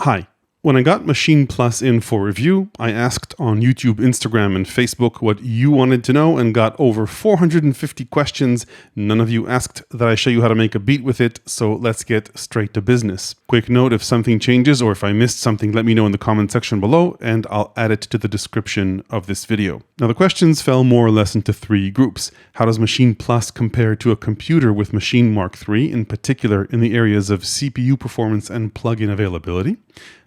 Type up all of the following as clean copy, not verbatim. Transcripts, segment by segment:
Hi. When I got Maschine Plus in for review, I asked on YouTube, Instagram, and Facebook what you wanted to know and got over 450 questions. None of you asked that I show you how to make a beat with it, so let's get straight to business. Quick note, if something changes or if I missed something, let me know in the comment section below and I'll add it to the description of this video. Now the questions fell more or less into three groups. How does Maschine Plus compare to a computer with Maschine Mark III, in particular in the areas of CPU performance and plugin availability?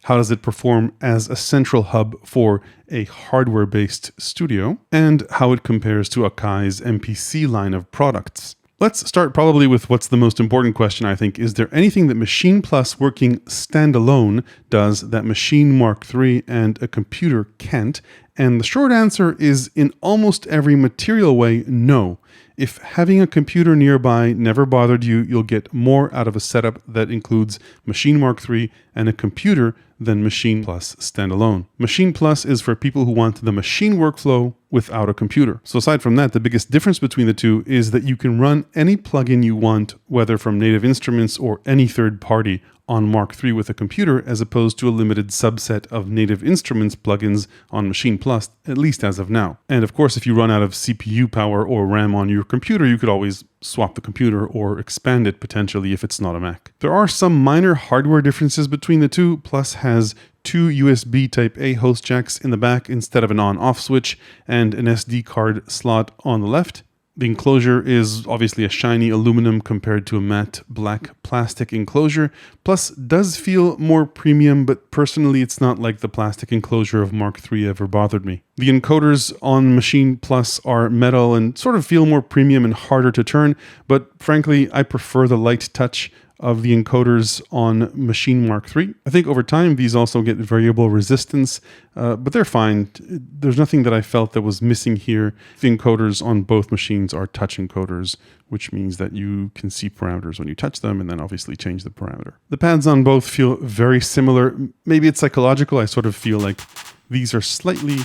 How does it perform as a central hub for a hardware-based studio? And how it compares to Akai's MPC line of products. Let's start probably with what's the most important question, I think. Is there anything that Maschine Plus working standalone does that Maschine Mark III and a computer can't? And the short answer is, in almost every material way, no. If having a computer nearby never bothered you, you'll get more out of a setup that includes Maschine Mark III and a computer than Maschine Plus standalone. Maschine Plus is for people who want the machine workflow without a computer. So aside from that, the biggest difference between the two is that you can run any plugin you want, whether from Native Instruments or any third party, on Mark III with a computer, as opposed to a limited subset of Native Instruments plugins on Maschine Plus, at least as of now. And of course, if you run out of CPU power or RAM on your computer, you could always swap the computer or expand it potentially if it's not a Mac. There are some minor hardware differences between the two. Plus has two USB Type-A host jacks in the back instead of an on-off switch, and an SD card slot on the left. The enclosure is obviously a shiny aluminum compared to a matte black plastic enclosure. Plus does feel more premium, but personally it's not like the plastic enclosure of Mark III ever bothered me. The encoders on Maschine Plus are metal and sort of feel more premium and harder to turn, but frankly I prefer the light touch of the encoders on Maschine Mark III. I think over time these also get variable resistance, but they're fine. There's nothing that I felt that was missing here. The encoders on both machines are touch encoders, which means that you can see parameters when you touch them and then obviously change the parameter. The pads on both feel very similar. Maybe it's psychological. I sort of feel like these are slightly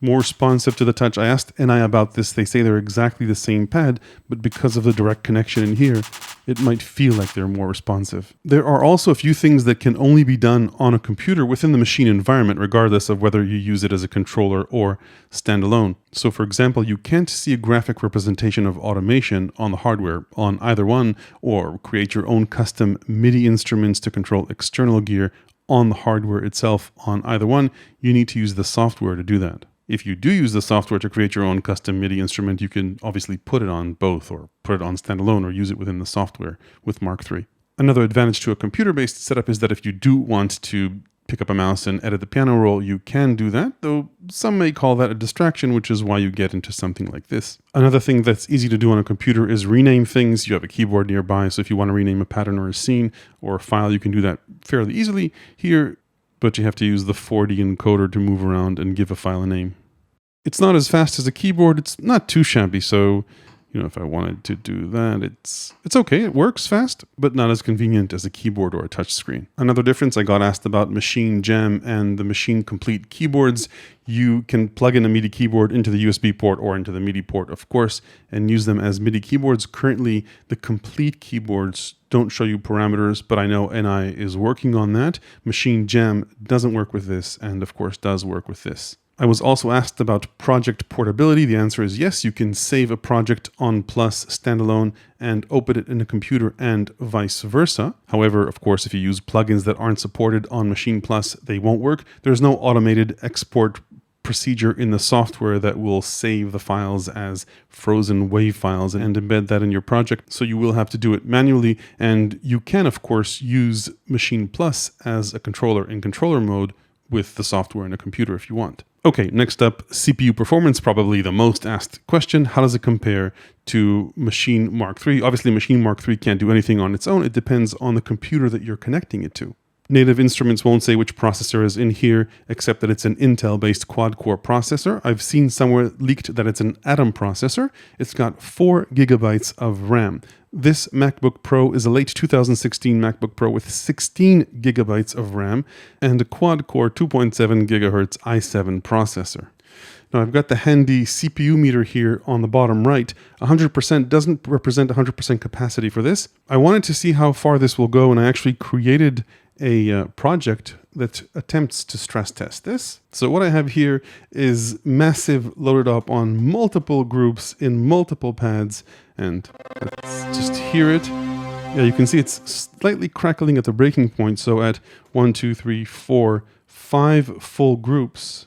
more responsive to the touch. I asked NI about this. They say they're exactly the same pad, but because of the direct connection in here, it might feel like they're more responsive. There are also a few things that can only be done on a computer within the machine environment, regardless of whether you use it as a controller or standalone. So for example, you can't see a graphic representation of automation on the hardware on either one, or create your own custom MIDI instruments to control external gear on the hardware itself on either one. You need to use the software to do that. If you do use the software to create your own custom MIDI instrument, you can obviously put it on both, or put it on standalone, or use it within the software with Mark III. Another advantage to a computer-based setup is that if you do want to pick up a mouse and edit the piano roll, you can do that, though some may call that a distraction, which is why you get into something like this. Another thing that's easy to do on a computer is rename things. You have a keyboard nearby, so if you want to rename a pattern or a scene or a file, you can do that fairly easily. Here, but you have to use the 4D encoder to move around and give a file a name. It's not as fast as a keyboard. It's not too shabby, so if I wanted to do that, it's okay. It works fast, but not as convenient as a keyboard or a touch screen. Another difference, I got asked about Maschine Jam and the Maschine Complete keyboards. You can plug in a MIDI keyboard into the USB port or into the MIDI port, of course, and use them as MIDI keyboards. Currently, the Complete keyboards don't show you parameters, but I know NI is working on that. Maschine Jam doesn't work with this, and of course does work with this. I was also asked about project portability. The answer is yes, you can save a project on Plus standalone and open it in a computer and vice versa. However, of course, if you use plugins that aren't supported on Maschine Plus, they won't work. There's no automated export procedure in the software that will save the files as frozen WAV files and embed that in your project. So you will have to do it manually, and you can, of course, use Maschine Plus as a controller in controller mode with the software in a computer if you want. Okay, next up, CPU performance, probably the most asked question. How does it compare to Maschine Mark III? Obviously, Maschine Mark III can't do anything on its own. It depends on the computer that you're connecting it to. Native Instruments won't say which processor is in here, except that it's an Intel-based quad-core processor. I've seen somewhere leaked that it's an Atom processor. It's got 4 gigabytes of RAM. This MacBook Pro is a late 2016 MacBook Pro with 16 gigabytes of RAM and a quad-core 2.7 gigahertz i7 processor. Now I've got the handy CPU meter here on the bottom right. 100% doesn't represent 100% capacity for this. I wanted to see how far this will go, and I actually created a project that attempts to stress test this. So what I have here is massive loaded up on multiple groups in multiple pads, and let's just hear it. Yeah, you can see it's slightly crackling at the breaking point. So at 1, 2, 3, 4, 5 full groups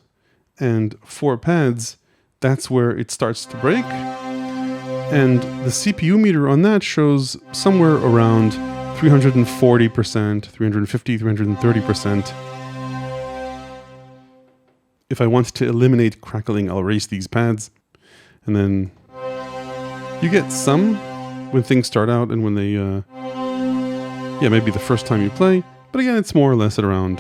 and 4 pads, that's where it starts to break. And the CPU meter on that shows somewhere around 340%, 350, 330%. If I want to eliminate crackling, I'll erase these pads. And then you get some when things start out and when they, maybe the first time you play. But again, it's more or less at around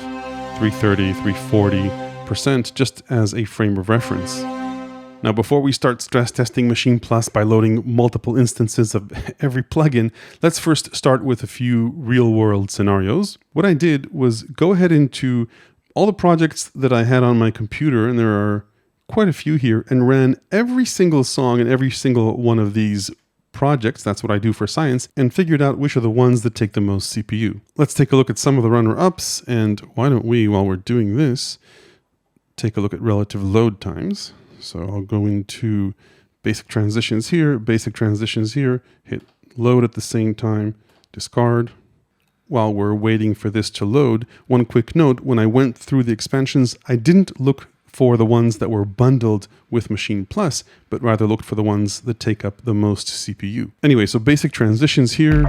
330, 340%, just as a frame of reference. Now, before we start stress testing Maschine Plus by loading multiple instances of every plugin, let's first start with a few real-world scenarios. What I did was go ahead into all the projects that I had on my computer, and there are quite a few here, and ran every single song in every single one of these projects. That's what I do for science, and figured out which are the ones that take the most CPU. Let's take a look at some of the runner-ups, and why don't we, while we're doing this, take a look at relative load times. So I'll go into basic transitions here, hit load at the same time, discard. While we're waiting for this to load, one quick note, when I went through the expansions, I didn't look for the ones that were bundled with Maschine Plus, but rather looked for the ones that take up the most CPU. Anyway, so basic transitions here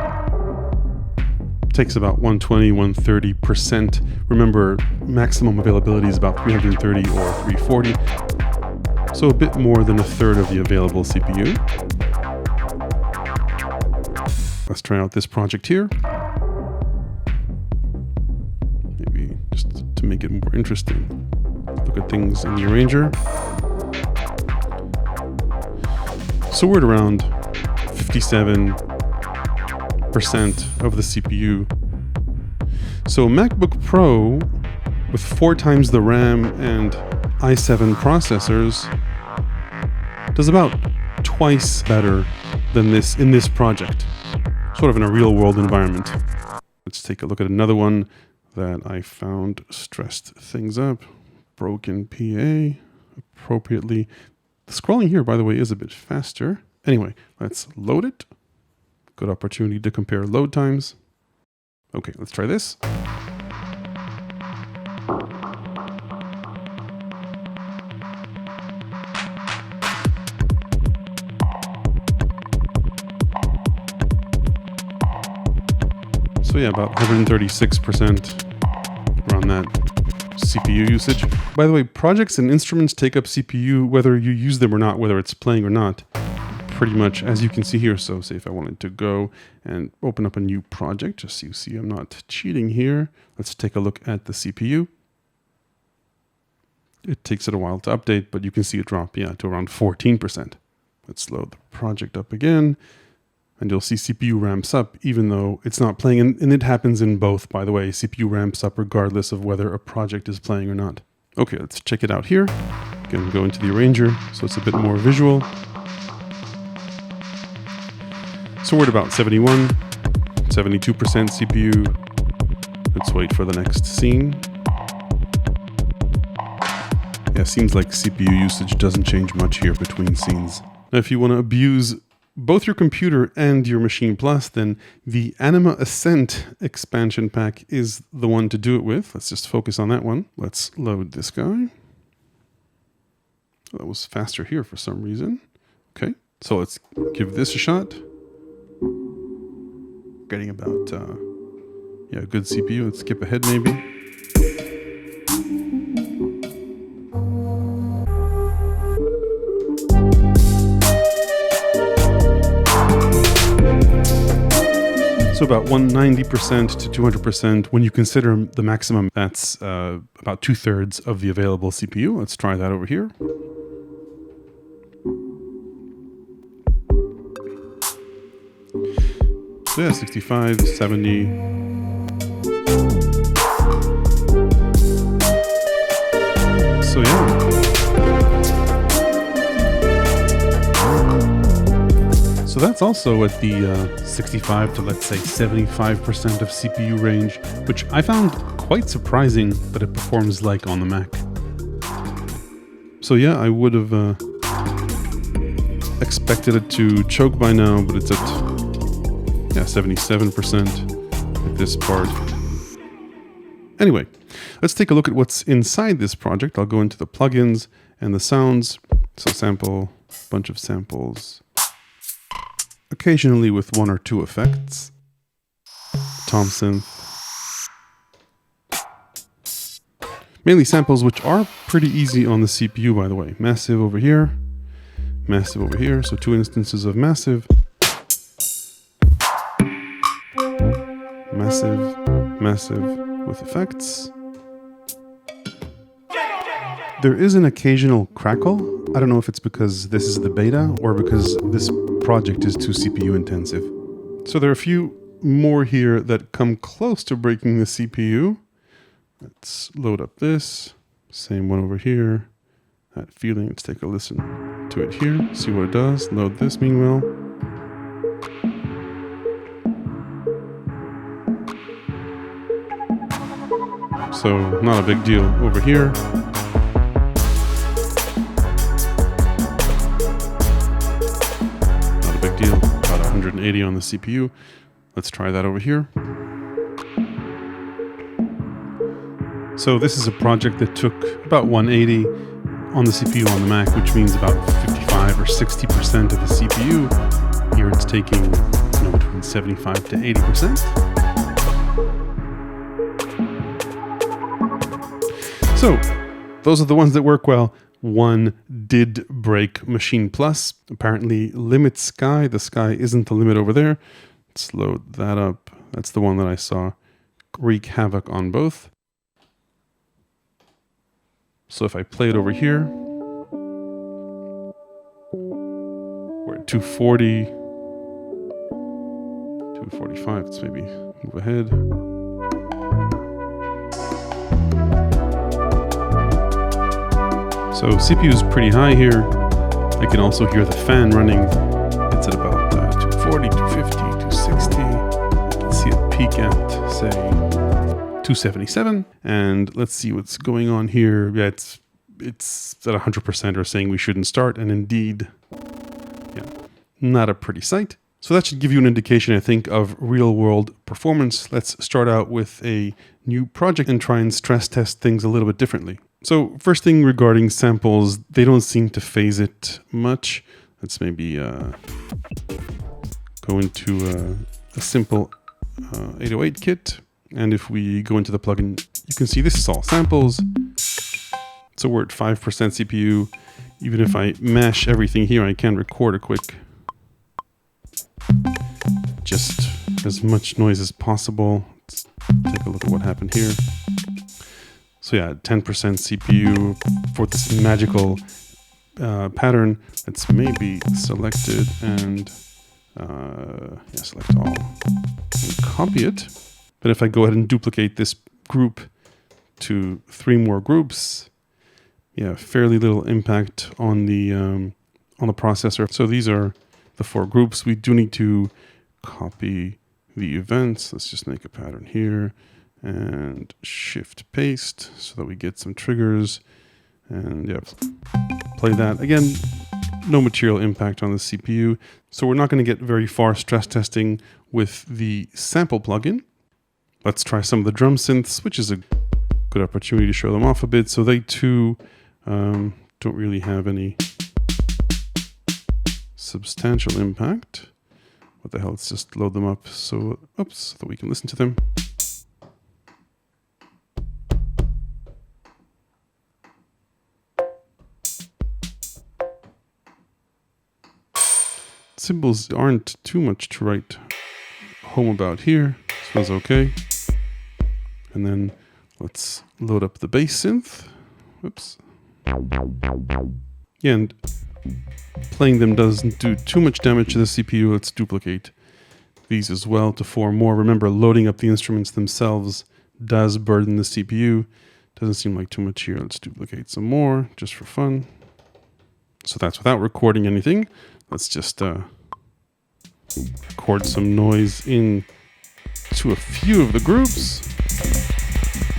takes about 120, 130%. Remember, maximum availability is about 330 or 340. So a bit more than a third of the available CPU. Let's try out this project here. Maybe just to make it more interesting. Look at things in the arranger. So we're at around 57% of the CPU. So a MacBook Pro with 4 times the RAM and i7 processors does about twice better than this in this project, sort of in a real world environment. Let's take a look at another one that I found stressed things up. Broken PA appropriately. The scrolling here, by the way, is a bit faster. Anyway, let's load it. Good opportunity to compare load times. Okay, let's try this. So yeah, about 136% around that CPU usage. By the way, projects and instruments take up CPU whether you use them or not, whether it's playing or not, pretty much as you can see here. So say if I wanted to go and open up a new project, just so you see I'm not cheating here. Let's take a look at the CPU. It takes it a while to update, but you can see it drop, to around 14%. Let's load the project up again. And you'll see CPU ramps up even though it's not playing. And it happens in both, by the way. CPU ramps up regardless of whether a project is playing or not. Okay, let's check it out here. Again, go into the arranger so it's a bit more visual. So we're at about 71, 72% CPU. Let's wait for the next scene. Yeah, seems like CPU usage doesn't change much here between scenes. Now, if you want to abuse both your computer and your Maschine Plus, then the Anima Ascent expansion pack is the one to do it with. Let's just focus on that one. Let's load this guy. That was faster here for some reason. Okay, so let's give this a shot. Getting about, good CPU. Let's skip ahead maybe. So about 190% to 200% when you consider the maximum. That's about 2/3 of the available CPU. Let's try that over here. So yeah, 65, 70. So yeah. So So that's also at the 65 to let's say 75% of CPU range, which I found quite surprising that it performs like on the Mac. So yeah, I would have expected it to choke by now, but it's at 77% at this part. Anyway, let's take a look at what's inside this project. I'll go into the plugins and the sounds. So sample, bunch of samples, occasionally with one or two effects. Tom synth. Mainly samples which are pretty easy on the CPU, by the way. Massive over here, massive over here. So two instances of massive. Massive, massive with effects. There is an occasional crackle. I don't know if it's because this is the beta or because this project is too CPU intensive. So there are a few more here that come close to breaking the CPU. Let's load up this. Same one over here. That feeling. Let's take a listen to it here. See what it does. Load this meanwhile. So not a big deal over here. Not a big deal. About 180 on the CPU. Let's try that over here. So this is a project that took about 180 on the CPU on the Mac, which means about 55 or 60% of the CPU. Here it's taking between 75 to 80%. So those are the ones that work well. One did break Maschine Plus. Apparently limits sky. The sky isn't the limit over there. Let's load that up. That's the one that I saw wreak havoc on both. So if I play it over here, we're at 240, 245. Let's maybe move ahead. So CPU is pretty high here. I can also hear the fan running. It's at about 240, 250, 260. I can see it peak at, say, 277. And let's see what's going on here. Yeah, it's at 100% or saying we shouldn't start. And indeed, yeah, not a pretty sight. So that should give you an indication, I think, of real world performance. Let's start out with a new project and try and stress test things a little bit differently. So first thing regarding samples, they don't seem to phase it much. Let's maybe go into a simple 808 kit. And if we go into the plugin, you can see this is all samples. So we're at 5% CPU. Even if I mash everything here, I can record a quick, just as much noise as possible. Let's take a look at what happened here. So yeah, 10% CPU for this magical pattern. Let's maybe select it and select all and copy it. But if I go ahead and duplicate this group to 3 more groups, yeah, fairly little impact on the processor. So these are the 4 groups. We do need to copy the events. Let's just make a pattern here and shift paste so that we get some triggers. And yeah, play that. Again, no material impact on the CPU. So we're not going to get very far stress testing with the sample plugin. Let's try some of the drum synths, which is a good opportunity to show them off a bit. So they too don't really have any substantial impact. What the hell? Let's just load them up so that we can listen to them. Symbols aren't too much to write home about here. Smells okay. And then let's load up the bass synth. Whoops. Yeah, and playing them doesn't do too much damage to the CPU. Let's duplicate these as well to 4 more. Remember, loading up the instruments themselves does burden the CPU. Doesn't seem like too much here. Let's duplicate some more just for fun. So that's without recording anything. Let's just record some noise in to a few of the groups.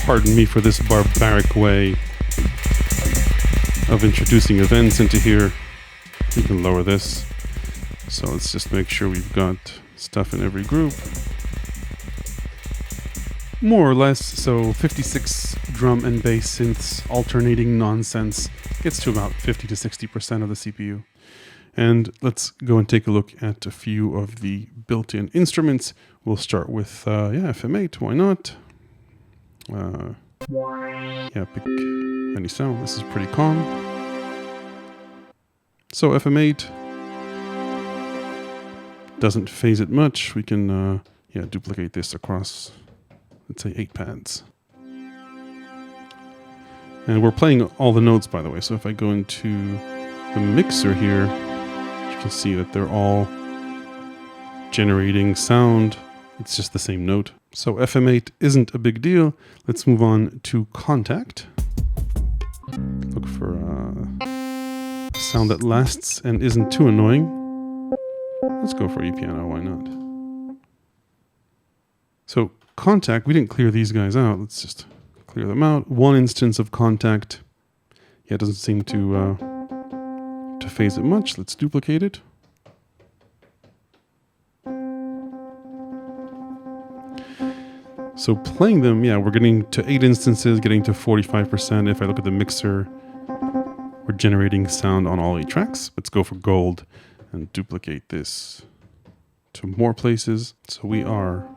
Pardon me for this barbaric way of introducing events into here. We can lower this. So let's just make sure we've got stuff in every group. More or less, so 56 drum and bass synths alternating nonsense gets to about 50 to 60% of the CPU. And let's go and take a look at a few of the built-in instruments. We'll start with FM8, why not? Pick any sound. This is pretty calm. So FM8 doesn't phase it much. We can duplicate this across, let's say, 8 pads. And we're playing all the notes, by the way. So if I go into the mixer here, you can see that they're all generating sound. It's just the same note. So FM8 isn't a big deal. Let's move on to Kontakt. Look for a sound that lasts and isn't too annoying. Let's go for E-piano, why not? So Kontakt, we didn't clear these guys out. Let's just clear them out. One instance of Kontakt. Yeah, it doesn't seem to phase it much. Let's duplicate it. So playing them, we're getting to 8 instances, getting to 45%. If I look at the mixer, we're generating sound on all 8 tracks. Let's go for gold and duplicate this to more places. So we are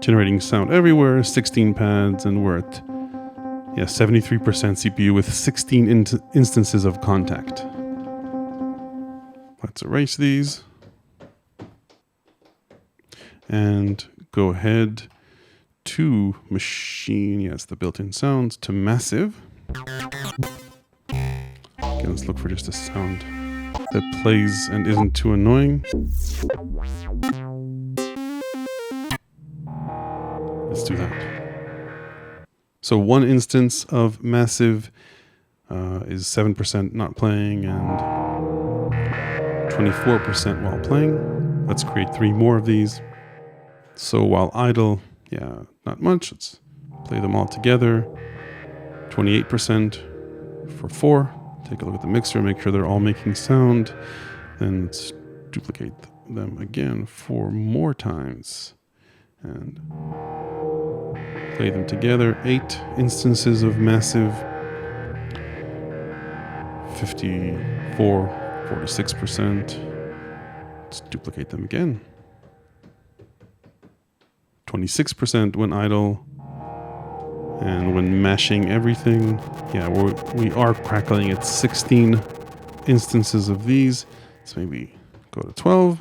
generating sound everywhere, 16 pads, and we're at 73% CPU with 16 instances of Kontakt. Let's erase these and go ahead to Machine, yes, the built-in sounds, to Massive. Again, let's look for just a sound that plays and isn't too annoying. Let's do that. So one instance of Massive is 7% not playing and 24% while playing. Let's create 3 more of these. So while idle, not much. Let's play them all together. 28% for 4. Take a look at the mixer, make sure they're all making sound. Then let's duplicate them again 4 more times. And play them together. 8 instances of Massive. 54, 46%. Let's duplicate them again. 26% when idle. And when mashing everything, we are crackling at 16 instances of these. So maybe go to 12.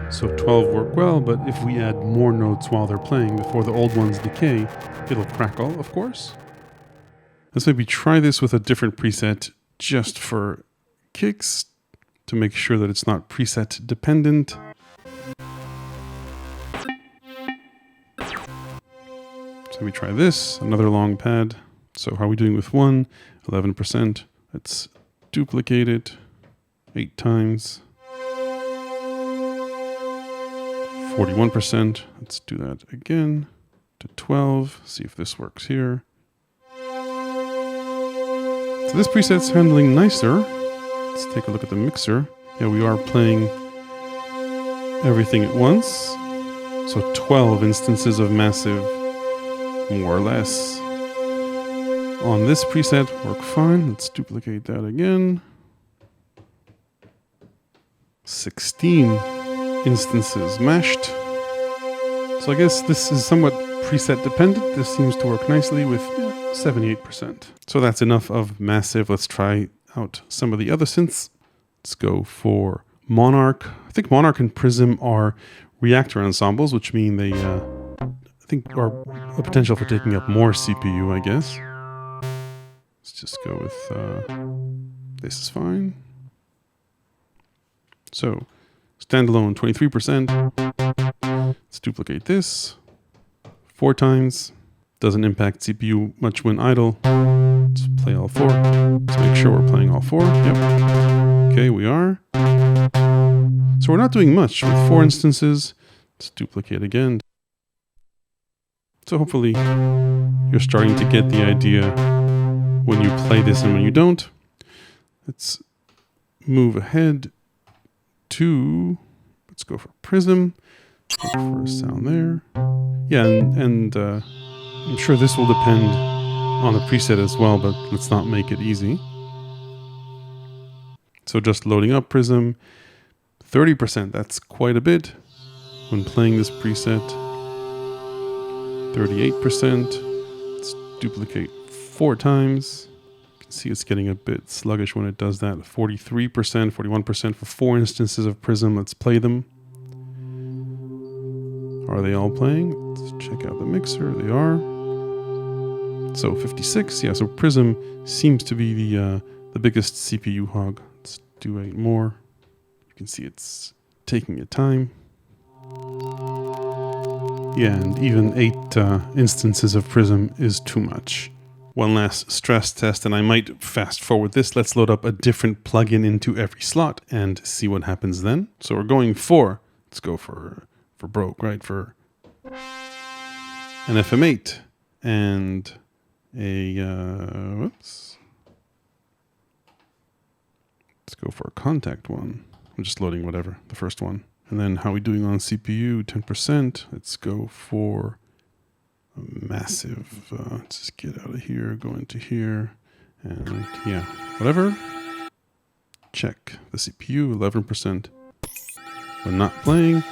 So 12 work well, but if we add more notes while they're playing before the old ones decay, it'll crackle, of course. Let's maybe try this with a different preset just for kicks to make sure that it's not preset dependent. So we try this, another long pad. So how are we doing with 1? 11%. Let's duplicate it 8 times. 41%. Let's do that again to 12. See if this works here. So this preset's handling nicer. Let's take a look at the mixer. We are playing everything at once. So 12 instances of Massive, more or less. On this preset, work fine. Let's duplicate that again. 16 instances mashed. So I guess this is somewhat preset dependent. This seems to work nicely with 78%. So that's enough of Massive. Let's try out some of the other synths. Let's go for Monarch. I think Monarch and Prism are Reaktor ensembles, which mean they I think are a potential for taking up more CPU, I guess. Let's just go with this is fine. So standalone 23%. Let's duplicate this 4 times. Doesn't impact CPU much when idle. Let's play all 4. Let's make sure we're playing all 4. Yep. Okay, we are. So we're not doing much with 4 instances. Let's duplicate again. So hopefully you're starting to get the idea when you play this and when you don't. Let's move ahead to, let's go for Prism. Look for a sound there. Yeah, and I'm sure this will depend on the preset as well, but let's not make it easy. So just loading up Prism, 30%, that's quite a bit when playing this preset. 38%, let's duplicate 4 times. You can see it's getting a bit sluggish when it does that. 43%, 41% for 4 instances of Prism. Let's play them. Are they all playing? Let's check out the mixer. They are. So 56, yeah, so Prism seems to be the biggest CPU hog. Let's do 8 more. You can see it's taking its time. Yeah, and even 8 instances of Prism is too much. One last stress test, and I might fast forward this. Let's load up a different plugin into every slot and see what happens then. So we're going for, let's go for broke, right? For an FM8 and a, whoops. Let's go for a Kontakt one. I'm just loading whatever, the first one. And then how are we doing on CPU? 10%. Let's go for a massive, let's just get out of here, go into here, and yeah, whatever. Check the CPU, 11%. When not playing,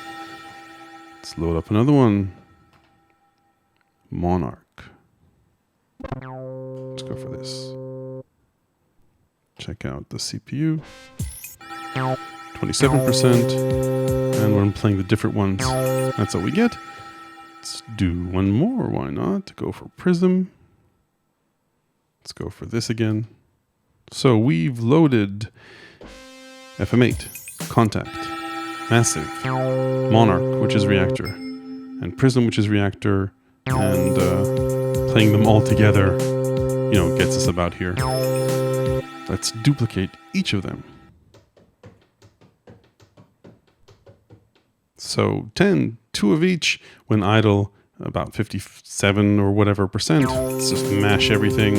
let's load up another one. Monarch. Let's go for this. Check out the CPU. 27%. And when I'm playing the different ones, that's what we get. Let's do one more. Why not? Go for Prism. Let's go for this again. So we've loaded FM8, Kontakt, Massive, Monarch, which is Reaktor, and Prism, which is Reaktor, and playing them all together, you know, gets us about here. Let's duplicate each of them. So 10, 2 of each. When idle, about 57 or whatever percent. Let's just mash everything.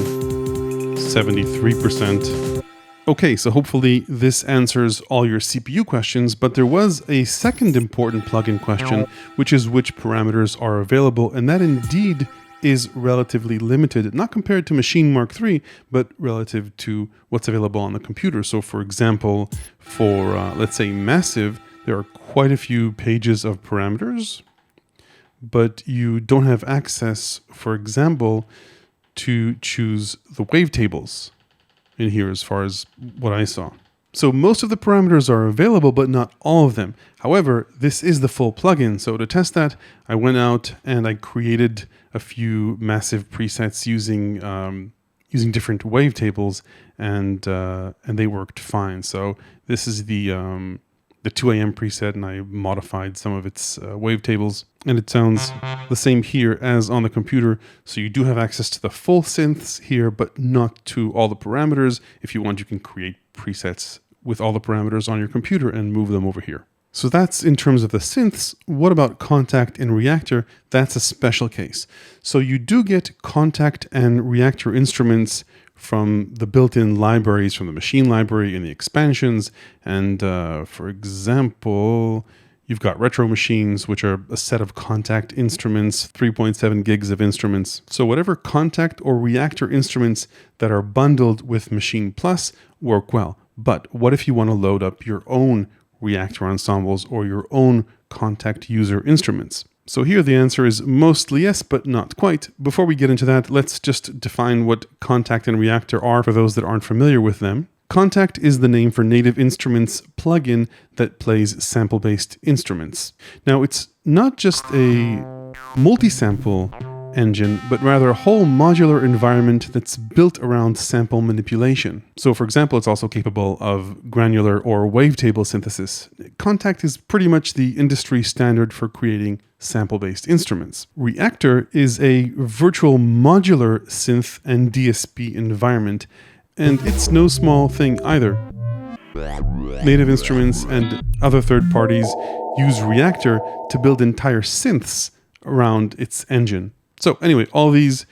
73%. Okay, so hopefully this answers all your CPU questions, but there was a second important plugin question, which is which parameters are available, and that indeed is relatively limited, not compared to Maschine Mark III, but relative to what's available on the computer. So for example, for let's say Massive, there are quite a few pages of parameters, but you don't have access, for example, to choose the wavetables in here as far as what I saw. So most of the parameters are available, but not all of them. However, this is the full plugin. So to test that, I went out and I created a few Massive presets using using different wavetables, and they worked fine. So this is the 2 AM preset, and I modified some of its wavetables, and it sounds the same here as on the computer. So you do have access to the full synths here, but not to all the parameters. If you want, you can create presets with all the parameters on your computer and move them over here. So that's in terms of the synths. What about Kontakt and Reaktor? That's a special case. So you do get Kontakt and Reaktor instruments from the built-in libraries, from the Maschine library and the expansions. And for example, you've got retro machines, which are a set of Kontakt instruments, 3.7 gigs of instruments. So whatever Kontakt or Reaktor instruments that are bundled with Maschine Plus work well. But what if you want to load up your own Reaktor ensembles or your own Kontakt user instruments? So here the answer is mostly yes, but not quite. Before we get into that, let's just define what Kontakt and Reaktor are for those that aren't familiar with them. Kontakt is the name for Native Instruments plugin that plays sample-based instruments. Now, it's not just a multi-sample engine, but rather a whole modular environment that's built around sample manipulation. So for example, it's also capable of granular or wavetable synthesis. Kontakt is pretty much the industry standard for creating sample-based instruments. Reaktor is a virtual modular synth and DSP environment, and it's no small thing either. Native Instruments and other third parties use Reaktor to build entire synths around its engine. So anyway, all these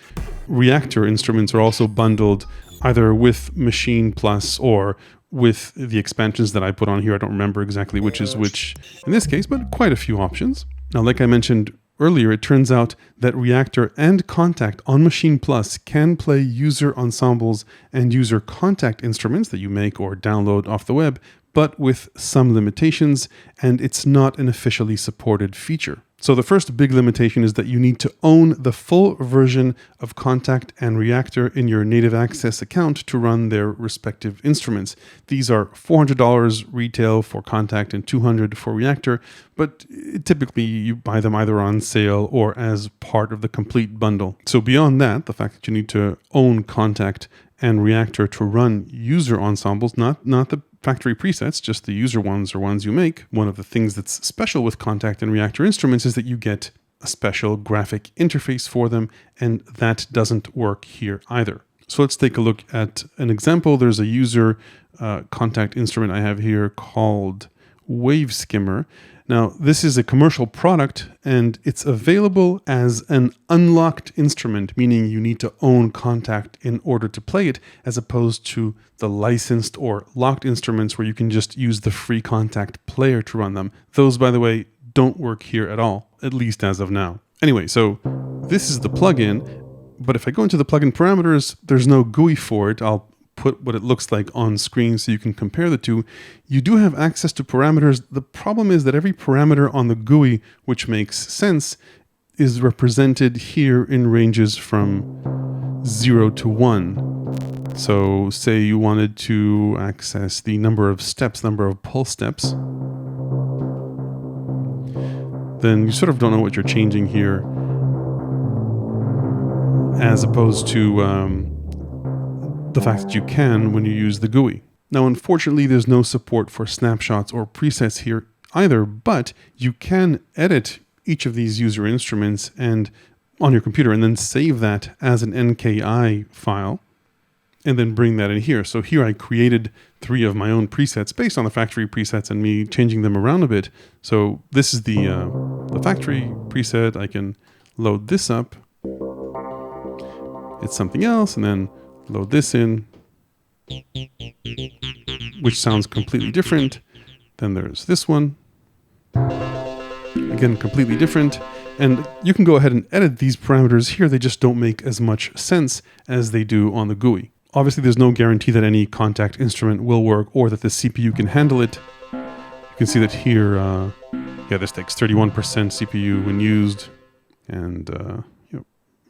Reaktor instruments are also bundled either with Maschine Plus or with the expansions that I put on here. I don't remember exactly which is which in this case, but quite a few options. Now, like I mentioned earlier, it turns out that Reaktor and Kontakt on Maschine Plus can play user ensembles and user Kontakt instruments that you make or download off the web, but with some limitations, and it's not an officially supported feature. So the first big limitation is that you need to own the full version of Kontakt and Reaktor in your native access account to run their respective instruments. These are $400 retail for Kontakt and $200 for Reaktor, but typically you buy them either on sale or as part of the complete bundle. So beyond that, the fact that you need to own Kontakt and Reaktor to run user ensembles, not the factory presets, just the user ones or ones you make. One of the things that's special with Kontakt and Reaktor instruments is that you get a special graphic interface for them, and that doesn't work here either. So let's take a look at an example. There's a user Kontakt instrument I have here called WaveSkimmer. Now, this is a commercial product and it's available as an unlocked instrument, meaning you need to own Kontakt in order to play it, as opposed to the licensed or locked instruments where you can just use the free Kontakt player to run them. Those, by the way, don't work here at all, at least as of now. Anyway, so this is the plugin, but if I go into the plugin parameters, there's no GUI for it. I'll put what it looks like on screen so you can compare the two. You do have access to parameters. The problem is that every parameter on the GUI, which makes sense, is represented here in ranges from 0 to 1. So say you wanted to access the number of steps, number of pulse steps, then you sort of don't know what you're changing here, as opposed to the fact that you can when you use the GUI. Now, unfortunately, there's no support for snapshots or presets here either, but you can edit each of these user instruments and on your computer and then save that as an NKI file and then bring that in here. So here I created 3 of my own presets based on the factory presets and me changing them around a bit. So this is the factory preset. I can load this up. It's something else, and then load this in, which sounds completely different. Then there's this one. Again, completely different. And you can go ahead and edit these parameters here. They just don't make as much sense as they do on the GUI. Obviously, there's no guarantee that any Kontakt instrument will work or that the CPU can handle it. You can see that here, this takes 31% CPU when used, and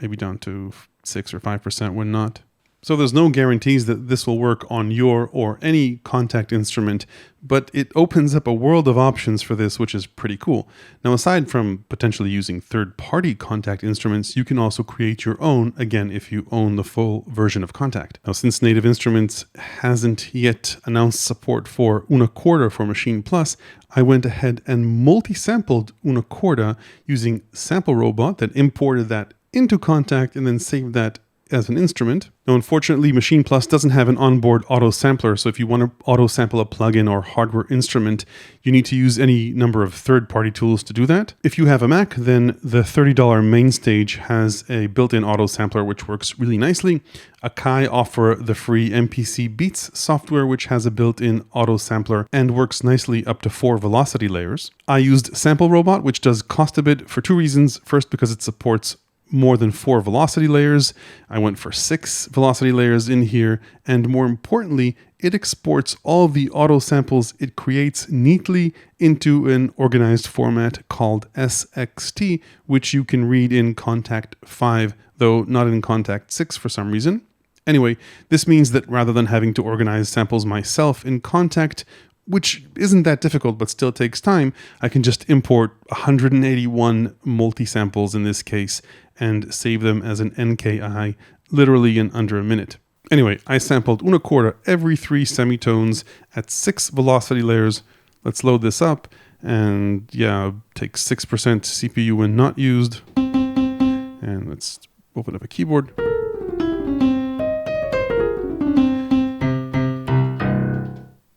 maybe down to 6 or 5% when not. So there's no guarantees that this will work on your or any Kontakt instrument, but it opens up a world of options for this, which is pretty cool. Now, aside from potentially using third-party Kontakt instruments, you can also create your own, again, if you own the full version of Kontakt. Now, since Native Instruments hasn't yet announced support for una corda for Maschine Plus, I went ahead and multi-sampled una corda using Sample Robot that imported that into Kontakt and then saved that as an instrument. Now, unfortunately, Maschine Plus doesn't have an onboard auto sampler, so if you want to auto sample a plugin or hardware instrument, you need to use any number of third-party tools to do that. If you have a Mac, then the $30 Mainstage has a built-in auto sampler, which works really nicely. Akai offer the free MPC Beats software, which has a built-in auto sampler and works nicely up to 4 velocity layers. I used Sample Robot, which does cost a bit for 2 reasons. First, because it supports more than 4 velocity layers. I went for 6 velocity layers in here, and more importantly, it exports all the auto samples it creates neatly into an organized format called SXT, which you can read in Kontakt 5, though not in Kontakt 6 for some reason. Anyway, this means that rather than having to organize samples myself in Kontakt, which isn't that difficult but still takes time, I can just import 181 multi-samples in this case and save them as an NKI literally in under a minute. Anyway, I sampled una corda every 3 semitones at 6 velocity layers. Let's load this up, and take 6% CPU when not used. And let's open up a keyboard.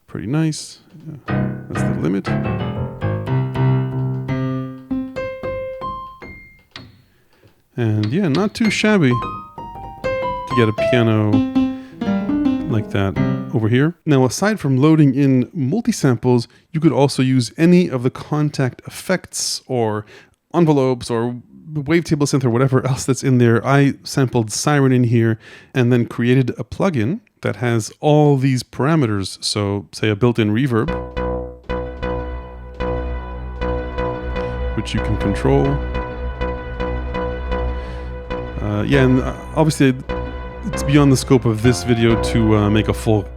Pretty pretty nice. Yeah, that's the limit. And yeah, not too shabby to get a piano like that over here. Now, aside from loading in multi-samples, you could also use any of the Kontakt effects or envelopes or wavetable synth or whatever else that's in there. I sampled Siren in here and then created a plugin that has all these parameters. So say a built-in reverb, which you can control. Yeah, and obviously it's beyond the scope of this video to make a full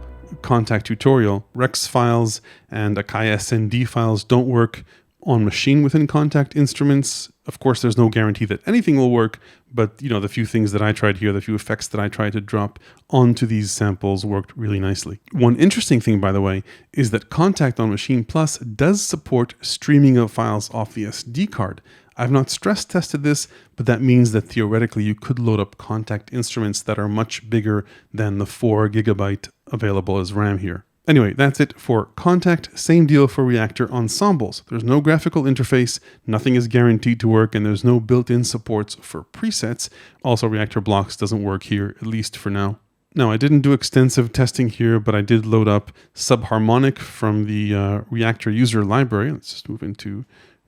Kontakt tutorial. Rex files and Akai SND files don't work on Maschine within Kontakt instruments. Of course, there's no guarantee that anything will work, but you know, the few things that I tried here, the few effects that I tried to drop onto these samples worked really nicely. One interesting thing, by the way, is that Kontakt on Maschine Plus does support streaming of files off the SD card. I've not stress tested this, but that means that theoretically you could load up Kontakt instruments that are much bigger than the 4 GB available as RAM here. Anyway, that's it for Kontakt. Same deal for Reaktor ensembles. There's no graphical interface, nothing is guaranteed to work, and there's no built-in supports for presets. Also, Reaktor blocks doesn't work here, at least for now. Now, I didn't do extensive testing here, but I did load up Subharmonic from the Reaktor user library. Let's just move into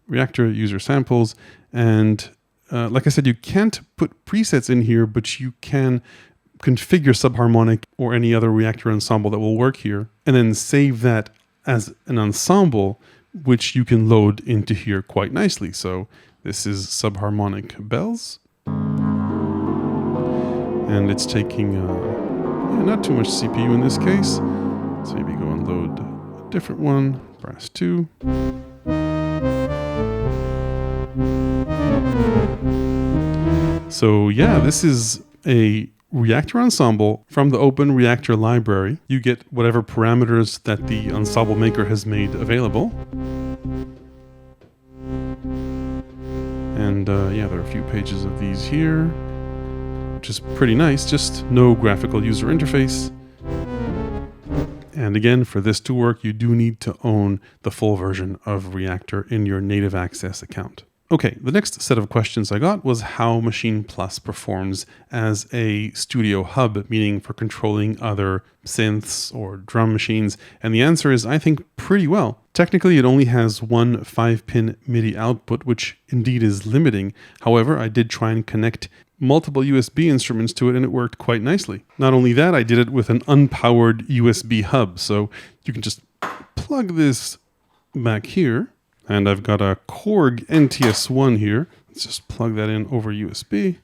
Reaktor user samples. And like I said, you can't put presets in here, but you can configure Subharmonic or any other Reaktor ensemble that will work here, and then save that as an ensemble, which you can load into here quite nicely. So this is Subharmonic bells, and it's taking not too much CPU in this case. So maybe go and load a different one, brass 2. So yeah, this is a Reaktor ensemble from the open Reaktor library. You get whatever parameters that the ensemble maker has made available. And yeah, there are a few pages of these here, which is pretty nice, just no graphical user interface. And again, for this to work, you do need to own the full version of Reaktor in your native access account. Okay, the next set of questions I got was how Maschine Plus performs as a studio hub, meaning for controlling other synths or drum machines. And the answer is, I think, pretty well. Technically, it only has one 5-pin MIDI output, which indeed is limiting. However, I did try and connect multiple USB instruments to it, and it worked quite nicely. Not only that, I did it with an unpowered USB hub. So you can just plug this back here. And I've got a Korg NTS1 here. Let's just plug that in over USB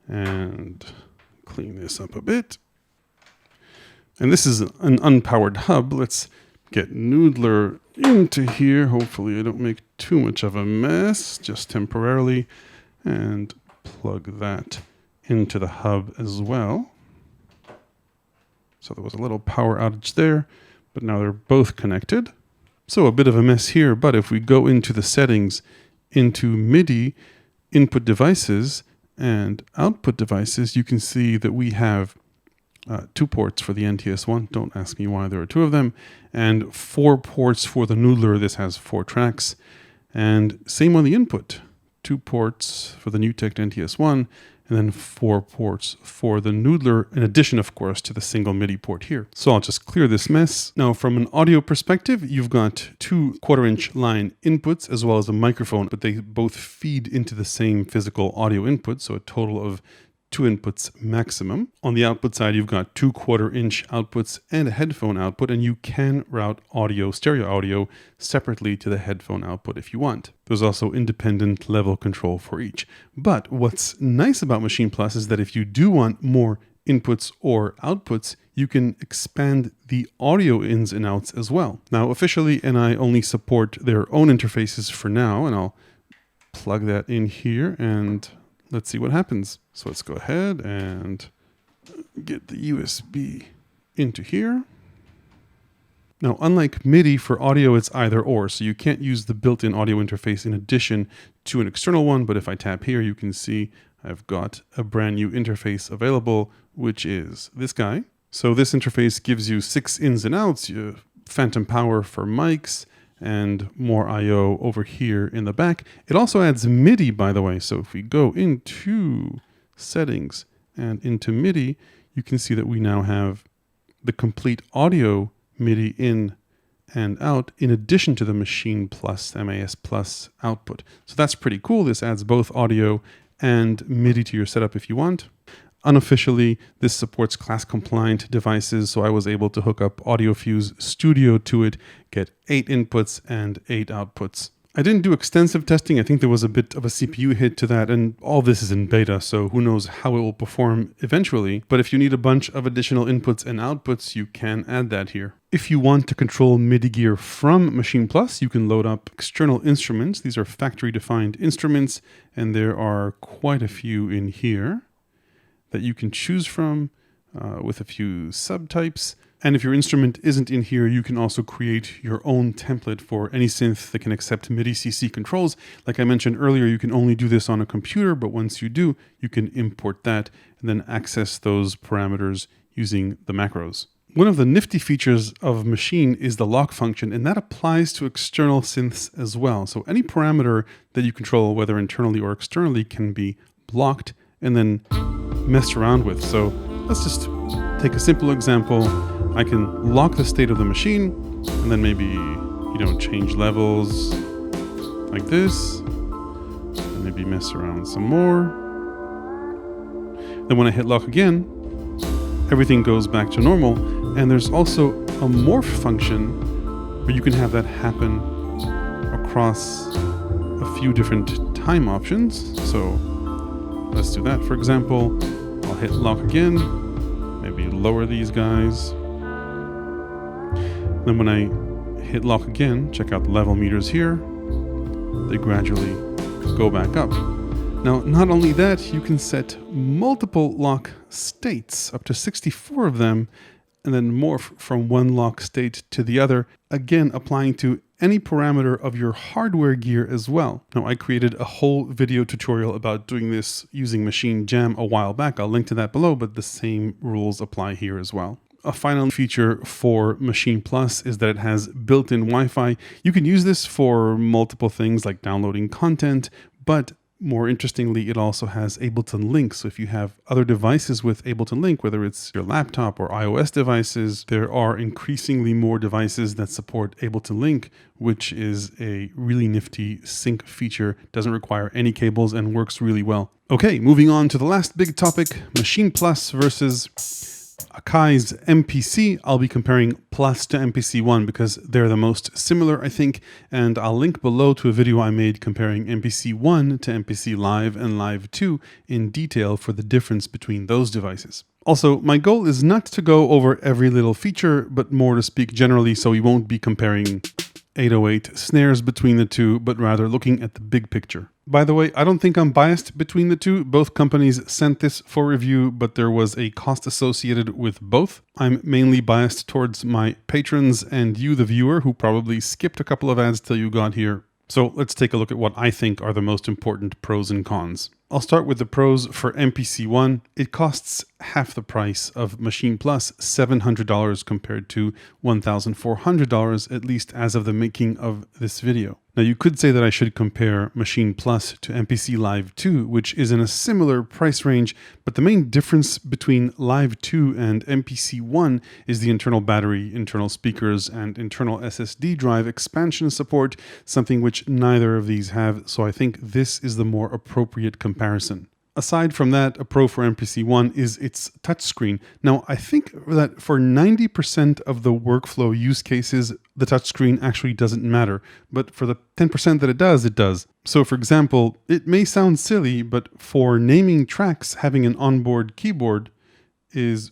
and clean this up a bit. And this is an unpowered hub. Let's get Noodler into here. Hopefully I don't make too much of a mess, just temporarily. And plug that into the hub as well. So there was a little power outage there, but now they're both connected. So a bit of a mess here, but if we go into the settings, into MIDI, input devices, and output devices, you can see that we have 2 ports for the NTS1. Don't ask me why there are 2 of them. And 4 ports for the Noodler. This has 4 tracks. And same on the input. 2 ports for the NewTek NTS1, and then 4 ports for the Noodler, in addition, of course, to the single MIDI port here. So I'll just clear this mess. Now, from an audio perspective, you've got 2 1/4-inch line inputs as well as a microphone, but they both feed into the same physical audio input, so a total of 2 inputs maximum. On the output side, you've got 2 1/4-inch outputs and a headphone output, and you can route audio, stereo audio, separately to the headphone output if you want. There's also independent level control for each. But what's nice about Maschine Plus is that if you do want more inputs or outputs, you can expand the audio ins and outs as well. Now, officially, NI only support their own interfaces for now, and I'll plug that in here and let's see what happens. So let's go ahead and get the USB into here. Now, unlike MIDI, for audio, it's either or. So you can't use the built-in audio interface in addition to an external one. But if I tap here, you can see I've got a brand new interface available, which is this guy. So this interface gives you 6 ins and outs, phantom power for mics, and more I/O over here in the back. It also adds MIDI, by the way. So if we go into settings and into MIDI, you can see that we now have the complete audio MIDI in and out, in addition to the Maschine Plus, MAS Plus output. So that's pretty cool. This adds both audio and MIDI to your setup if you want. Unofficially, this supports class-compliant devices, so I was able to hook up AudioFuse Studio to it, get 8 inputs and 8 outputs. I didn't do extensive testing. I think there was a bit of a CPU hit to that, and all this is in beta, so who knows how it will perform eventually. But if you need a bunch of additional inputs and outputs, you can add that here. If you want to control MIDI gear from Maschine Plus, you can load up external instruments. These are factory-defined instruments, and there are quite a few in here that you can choose from with a few subtypes. And if your instrument isn't in here, you can also create your own template for any synth that can accept MIDI CC controls. Like I mentioned earlier, you can only do this on a computer, but once you do, you can import that and then access those parameters using the macros. One of the nifty features of Maschine is the lock function, and that applies to external synths as well. So any parameter that you control, whether internally or externally, can be blocked and then messed around with. So let's just take a simple example. I can lock the state of the machine and then maybe, change levels like this, and maybe mess around some more. Then when I hit lock again, everything goes back to normal. And there's also a morph function where you can have that happen across a few different time options. So let's do that. For example, I'll hit lock again, maybe lower these guys. Then when I hit lock again, check out the level meters here. They gradually go back up. Now, not only that, you can set multiple lock states, up to 64 of them, and then morph from one lock state to the other, again applying to any parameter of your hardware gear as well. Now, I created a whole video tutorial about doing this using Maschine Jam a while back. I'll link to that below, but the same rules apply here as well. A final feature for Maschine Plus is that it has built-in Wi-Fi. You can use this for multiple things like downloading content, but more interestingly, it also has Ableton Link. So if you have other devices with Ableton Link, whether it's your laptop or iOS devices, there are increasingly more devices that support Ableton Link, which is a really nifty sync feature. Doesn't require any cables and works really well. Okay, moving on to the last big topic, Maschine Plus versus Akai's MPC. I'll be comparing Plus to MPC-1 because they're the most similar, I think, and I'll link below to a video I made comparing MPC-1 to MPC Live and Live 2 in detail for the difference between those devices. Also, my goal is not to go over every little feature, but more to speak generally, so we won't be comparing 808 snares between the two, but rather looking at the big picture. By the way, I don't think I'm biased between the two. Both companies sent this for review, but there was a cost associated with both. I'm mainly biased towards my patrons and you, the viewer, who probably skipped a couple of ads till you got here. So let's take a look at what I think are the most important pros and cons. I'll start with the pros for MPC-1. It costs half the price of Maschine Plus, $700 compared to $1,400, at least as of the making of this video. Now, you could say that I should compare Maschine Plus to MPC Live 2, which is in a similar price range, but the main difference between Live 2 and MPC-1 is the internal battery, internal speakers, and internal SSD drive expansion support, something which neither of these have, so I think this is the more appropriate comparison. Aside from that, a pro for MPC-1 is its touchscreen. Now, I think that for 90% of the workflow use cases, the touchscreen actually doesn't matter. But for the 10% that it does, it does. So for example, it may sound silly, but for naming tracks, having an onboard keyboard is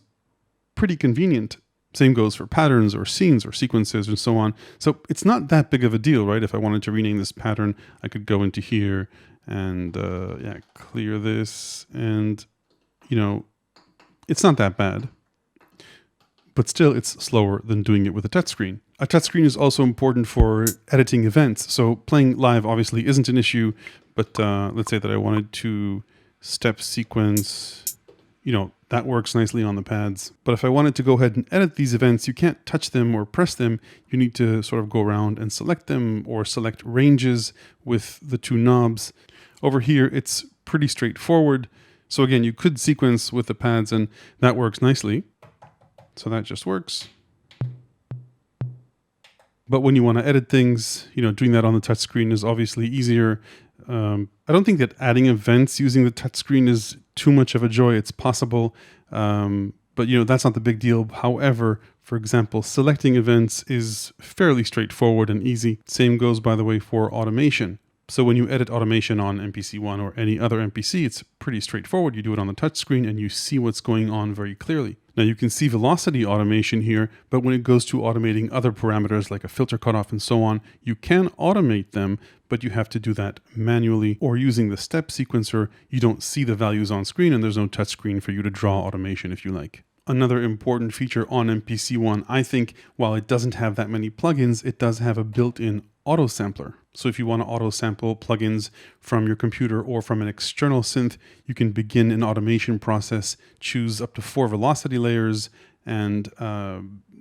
pretty convenient. Same goes for patterns or scenes or sequences and so on. So it's not that big of a deal, right? If I wanted to rename this pattern, I could go into here and clear this, and it's not that bad, but still it's slower than doing it with a touchscreen. A touchscreen is also important for editing events. So playing live obviously isn't an issue, but let's say that I wanted to step sequence, That works nicely on the pads. But if I wanted to go ahead and edit these events, you can't touch them or press them. You need to sort of go around and select them or select ranges with the two knobs. Over here, it's pretty straightforward. So again, you could sequence with the pads and that works nicely. So that just works. But when you want to edit things, doing that on the touchscreen is obviously easier. I don't think that adding events using the touchscreen is too much of a joy. It's possible, but that's not the big deal. However, for example, selecting events is fairly straightforward and easy. Same goes, by the way, for automation. So when you edit automation on MPC-1 or any other MPC, it's pretty straightforward. You do it on the touchscreen and you see what's going on very clearly. Now you can see velocity automation here, but when it goes to automating other parameters like a filter cutoff and so on, you can automate them, but you have to do that manually or using the step sequencer. You don't see the values on screen and there's no touchscreen for you to draw automation if you like. Another important feature on MPC-1, I think, while it doesn't have that many plugins, it does have a built-in auto sampler. So if you want to auto sample plugins from your computer or from an external synth, you can begin an automation process, choose up to 4 velocity layers, and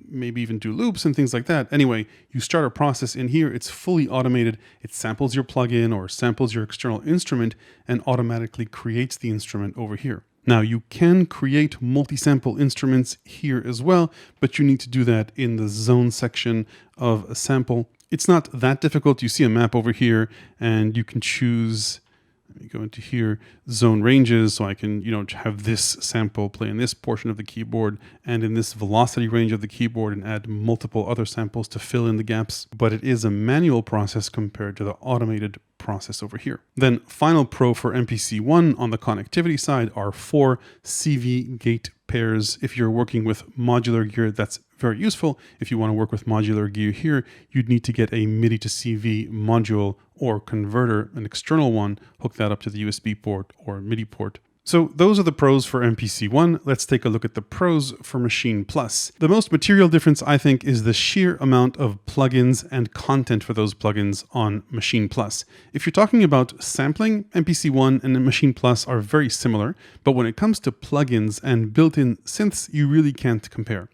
maybe even do loops and things like that. Anyway, you start a process in here, it's fully automated. It samples your plugin or samples your external instrument and automatically creates the instrument over here. Now you can create multi-sample instruments here as well, but you need to do that in the zone section of a sample. It's not that difficult. You see a map over here and you can choose, let me go into here, zone ranges. So I can, have this sample play in this portion of the keyboard and in this velocity range of the keyboard and add multiple other samples to fill in the gaps. But it is a manual process compared to the automated process over here. Then final pro for MPC-1 on the connectivity side are 4 CV gate pairs. If you're working with modular gear, that's very useful. If you want to work with modular gear here, you'd need to get a MIDI to CV module or converter, an external one, hook that up to the USB port or MIDI port. So those are the pros for MPC-1. Let's take a look at the pros for Maschine Plus. The most material difference, I think, is the sheer amount of plugins and content for those plugins on Maschine Plus. If you're talking about sampling, MPC-1 and Maschine Plus are very similar, but when it comes to plugins and built-in synths, you really can't compare.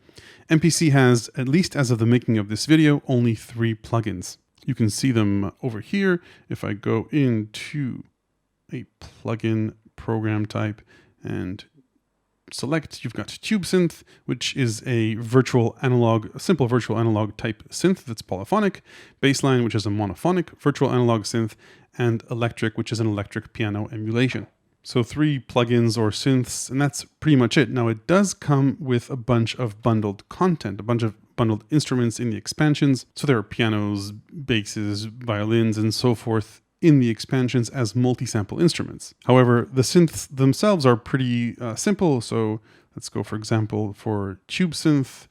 MPC has, at least as of the making of this video, only 3 plugins. You can see them over here. If I go into a plugin program type and select, you've got Tube Synth, which is a simple virtual analog type synth that's polyphonic, Bassline, which is a monophonic virtual analog synth, and Electric, which is an electric piano emulation. So 3 plugins or synths, and that's pretty much it. Now it does come with a bunch of bundled content, a bunch of bundled instruments in the expansions. So there are pianos, basses, violins, and so forth in the expansions as multi-sample instruments. However, the synths themselves are pretty simple. So let's go, for example, for Tube Synth.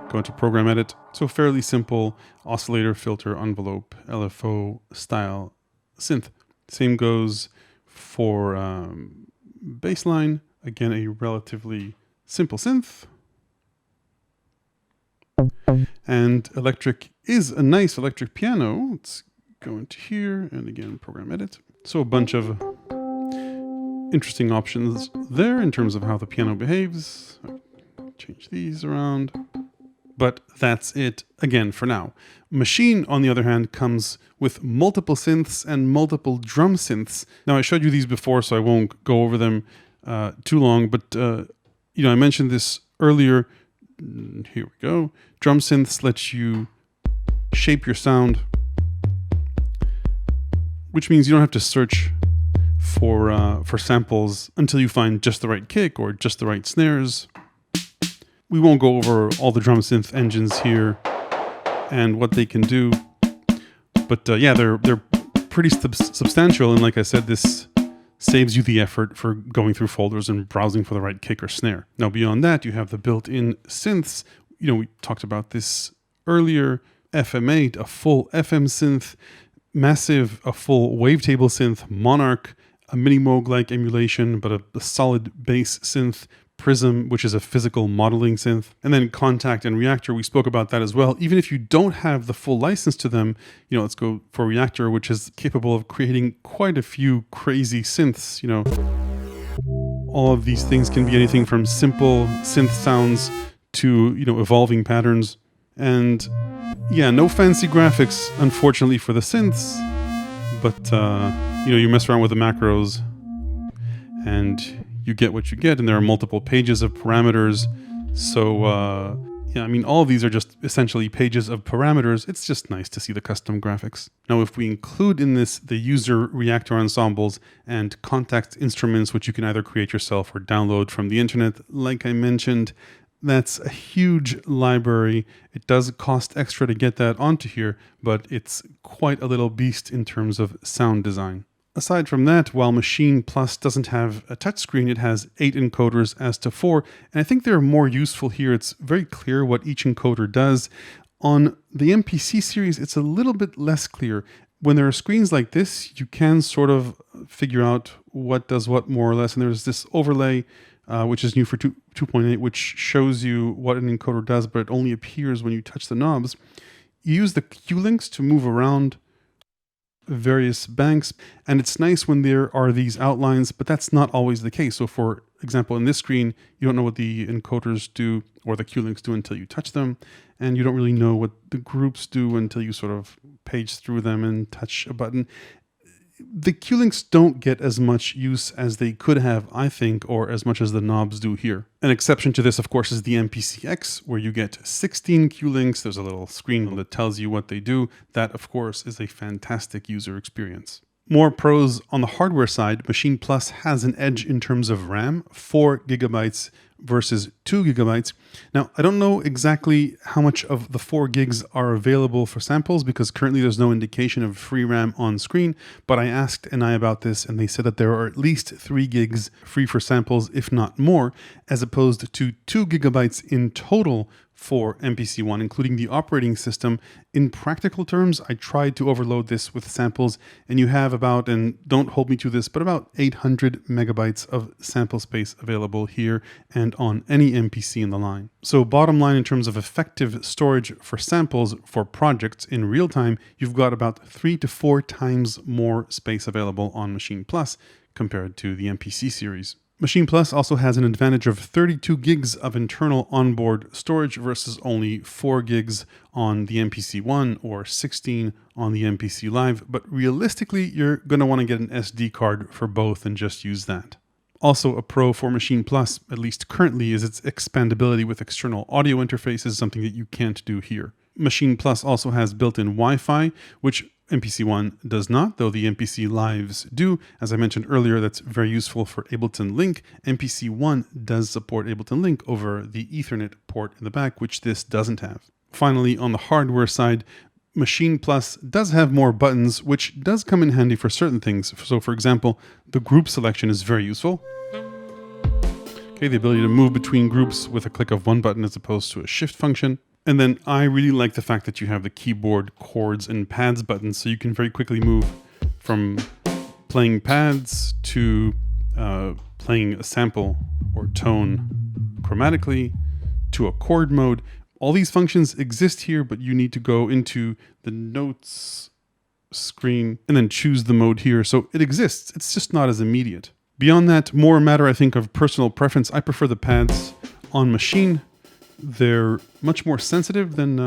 Go into Program Edit. So fairly simple oscillator, filter, envelope, LFO style synth. Same goes for Bassline. Again, a relatively simple synth. And Electric is a nice electric piano. Let's go into here and again, Program Edit. So a bunch of interesting options there in terms of how the piano behaves. Change these around. But that's it again for now. Maschine, on the other hand, comes with multiple synths and multiple drum synths. Now, I showed you these before, so I won't go over them too long, but I mentioned this earlier. Here we go. Drum synths let you shape your sound, which means you don't have to search for samples until you find just the right kick or just the right snares. We won't go over all the drum synth engines here and what they can do, but yeah, they're pretty substantial. And like I said, this saves you the effort for going through folders and browsing for the right kick or snare. Now, beyond that, you have the built-in synths. We talked about this earlier. FM8, a full FM synth, Massive, a full wavetable synth, Monarch, a mini Moog-like emulation, but a solid bass synth, Prism, which is a physical modeling synth, and then Kontakt and Reaktor. We spoke about that as well. Even if you don't have the full license to them, let's go for Reaktor, which is capable of creating quite a few crazy synths, All of these things can be anything from simple synth sounds to, evolving patterns. And yeah, no fancy graphics, unfortunately, for the synths, but you mess around with the macros and you get what you get, and there are multiple pages of parameters. So all of these are just essentially pages of parameters. It's just nice to see the custom graphics. Now, if we include in this the user Reaktor ensembles and context instruments, which you can either create yourself or download from the internet, like I mentioned, that's a huge library. It does cost extra to get that onto here, but it's quite a little beast in terms of sound design. Aside from that, while Maschine Plus doesn't have a touchscreen, it has 8 encoders as to 4, and I think they're more useful here. It's very clear what each encoder does. On the MPC series, it's a little bit less clear. When there are screens like this, you can sort of figure out what does what more or less, and there's this overlay which is new for 2.8, which shows you what an encoder does, but it only appears when you touch the knobs. You use the Q links to move around various banks, and it's nice when there are these outlines, but that's not always the case. So for example, in this screen, you don't know what the encoders do or the Q links do until you touch them, and you don't really know what the groups do until you sort of page through them and touch a button. The Q links don't get as much use as they could have, I think, or as much as the knobs do here. An exception to this, of course, is the MPC-X, where you get 16 Q links. There's a little screen that tells you what they do. That, of course, is a fantastic user experience. More pros on the hardware side. Maschine Plus has an edge in terms of RAM, 4 gigabytes versus 2 gigabytes. Now, I don't know exactly how much of the 4 gigs are available for samples because currently there's no indication of free RAM on screen, but I asked NI about this and they said that there are at least 3 gigs free for samples, if not more, as opposed to 2 gigabytes in total for MPC-1, including the operating system. In practical terms, I tried to overload this with samples, and you have about, and don't hold me to this, but about 800 megabytes of sample space available here and on any MPC in the line. So bottom line, in terms of effective storage for samples for projects in real time, you've got about 3 to 4 times more space available on Maschine Plus compared to the MPC series. Maschine Plus also has an advantage of 32 gigs of internal onboard storage versus only 4 gigs on the MPC-1 or 16 on the MPC Live, but realistically, you're going to want to get an SD card for both and just use that. Also, a pro for Maschine Plus, at least currently, is its expandability with external audio interfaces, something that you can't do here. Maschine Plus also has built-in Wi-Fi, which MPC-1 does not, though the MPC Lives do. As I mentioned earlier, that's very useful for Ableton Link. MPC-1 does support Ableton Link over the Ethernet port in the back, which this doesn't have. Finally, on the hardware side, Maschine Plus does have more buttons, which does come in handy for certain things. So for example, the group selection is very useful. Okay, the ability to move between groups with a click of one button as opposed to a shift function. And then I really like the fact that you have the keyboard chords and pads buttons, so you can very quickly move from playing pads to playing a sample or tone chromatically to a chord mode. All these functions exist here, but you need to go into the notes screen and then choose the mode here. So it exists, it's just not as immediate. Beyond that, more a matter, I think, of personal preference. I prefer the pads on Maschine. They're much more sensitive than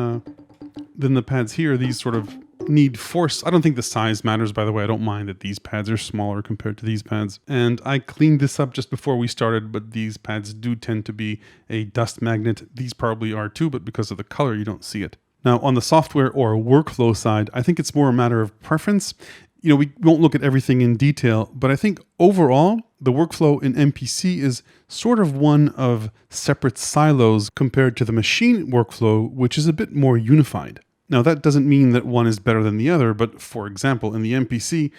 the pads here. These sort of need force. I don't think the size matters, by the way. I don't mind that these pads are smaller compared to these pads. And I cleaned this up just before we started, but these pads do tend to be a dust magnet. These probably are too, but because of the color, you don't see it. Now, on the software or workflow side, I think it's more a matter of preference. We won't look at everything in detail, but I think overall, the workflow in MPC is sort of one of separate silos compared to the Maschine workflow, which is a bit more unified. Now, that doesn't mean that one is better than the other, but for example, in the MPC,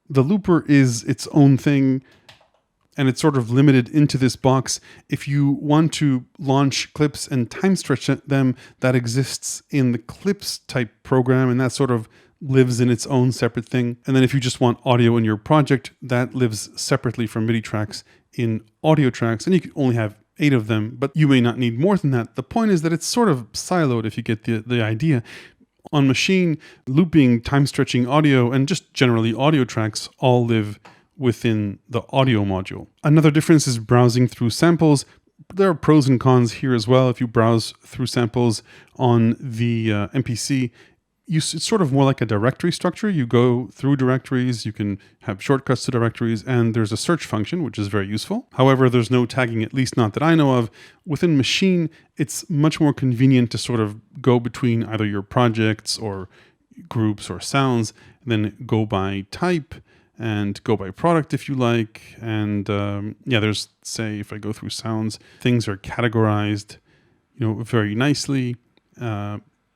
the looper is its own thing, and it's sort of limited into this box. If you want to launch clips and time stretch them, that exists in the clips type program, and that sort of lives in its own separate thing. And then if you just want audio in your project, that lives separately from MIDI tracks in audio tracks, and you can only have 8 of them, but you may not need more than that. The point is that it's sort of siloed, if you get the idea. On Maschine, looping, time stretching audio, and just generally audio tracks all live within the audio module. Another difference is browsing through samples. There are pros and cons here as well. If you browse through samples on the MPC, it's sort of more like a directory structure. You go through directories, you can have shortcuts to directories, and there's a search function, which is very useful. However, there's no tagging, at least not that I know of. Within Maschine, it's much more convenient to sort of go between either your projects or groups or sounds, and then go by type and go by product if you like. And yeah, there's, say, if I go through sounds, things are categorized, very nicely,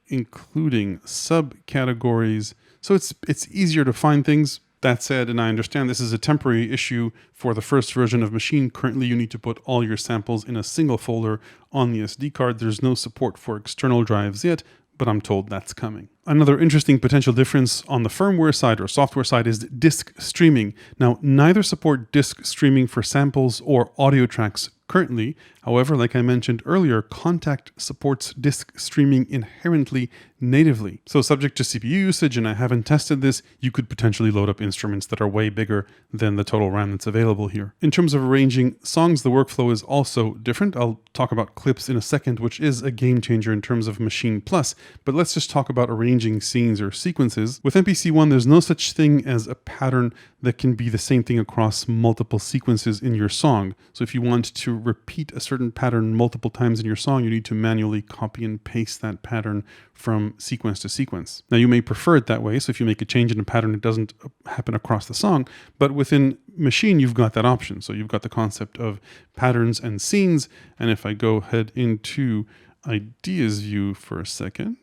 including subcategories. So it's easier to find things. That said, and I understand this is a temporary issue for the first version of Maschine. Currently, you need to put all your samples in a single folder on the SD card. There's no support for external drives yet, but I'm told that's coming. Another interesting potential difference on the firmware side or software side is disk streaming. Now, neither support disk streaming for samples or audio tracks currently. However, like I mentioned earlier, Kontakt supports disk streaming inherently natively. So subject to CPU usage, and I haven't tested this, you could potentially load up instruments that are way bigger than the total RAM that's available here. In terms of arranging songs, the workflow is also different. I'll talk about clips in a second, which is a game changer in terms of Maschine Plus, but let's just talk about arranging scenes or sequences. With MPC1, there's no such thing as a pattern that can be the same thing across multiple sequences in your song. So if you want to repeat a certain pattern multiple times in your song, you need to manually copy and paste that pattern from sequence to sequence. Now, you may prefer it that way, so if you make a change in a pattern, it doesn't happen across the song, but within Maschine, you've got that option. So you've got the concept of patterns and scenes, and if I go ahead into Ideas view for a second,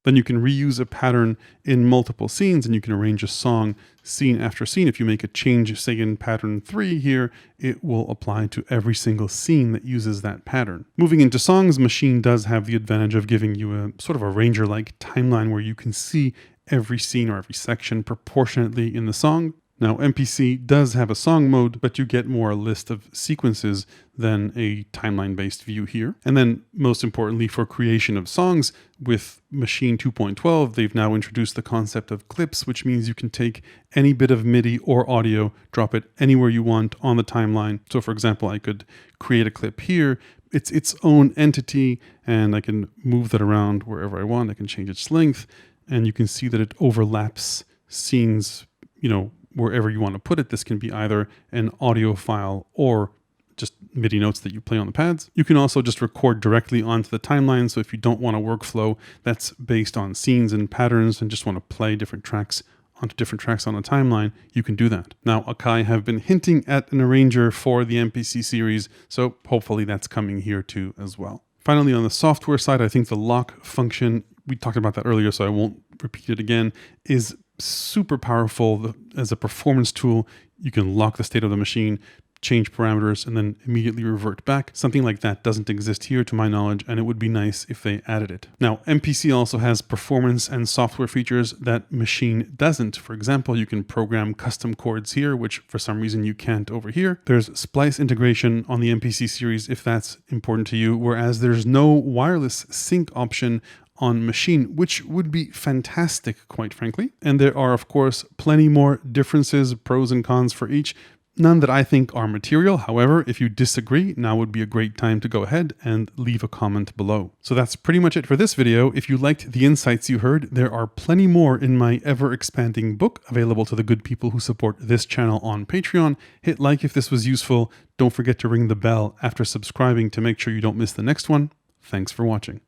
then you can reuse a pattern in multiple scenes, and you can arrange a song scene after scene. If you make a change, say in pattern 3 here, it will apply to every single scene that uses that pattern. Moving into songs, Maschine does have the advantage of giving you a sort of arranger-like timeline where you can see every scene or every section proportionately in the song. Now, MPC does have a song mode, but you get more a list of sequences than a timeline-based view here. And then, most importantly, for creation of songs, with Maschine 2.12, they've now introduced the concept of clips, which means you can take any bit of MIDI or audio, drop it anywhere you want on the timeline. So, for example, I could create a clip here. It's its own entity, and I can move that around wherever I want. I can change its length, and you can see that it overlaps scenes, wherever you want to put it. This can be either an audio file or just MIDI notes that you play on the pads. You can also just record directly onto the timeline. So if you don't want a workflow that's based on scenes and patterns and just want to play different tracks onto different tracks on a timeline, you can do that. Now, Akai have been hinting at an arranger for the MPC series, so hopefully that's coming here too as well. Finally, on the software side, I think the lock function, we talked about that earlier, so I won't repeat it again, is super powerful. As a performance tool, you can lock the state of the machine, change parameters, and then immediately revert back. Something like that doesn't exist here to my knowledge, and it would be nice if they added it. Now, MPC also has performance and software features that Maschine doesn't. For example, you can program custom chords here, which for some reason you can't over here. There's splice integration on the MPC series if that's important to you, whereas there's no wireless sync option on Maschine, which would be fantastic, quite frankly. And there are, of course, plenty more differences, pros and cons for each, none that I think are material. However, if you disagree, now would be a great time to go ahead and leave a comment below. So that's pretty much it for this video. If you liked the insights you heard, there are plenty more in my ever-expanding book available to the good people who support this channel on Patreon. Hit like if this was useful. Don't forget to ring the bell after subscribing to make sure you don't miss the next one. Thanks for watching.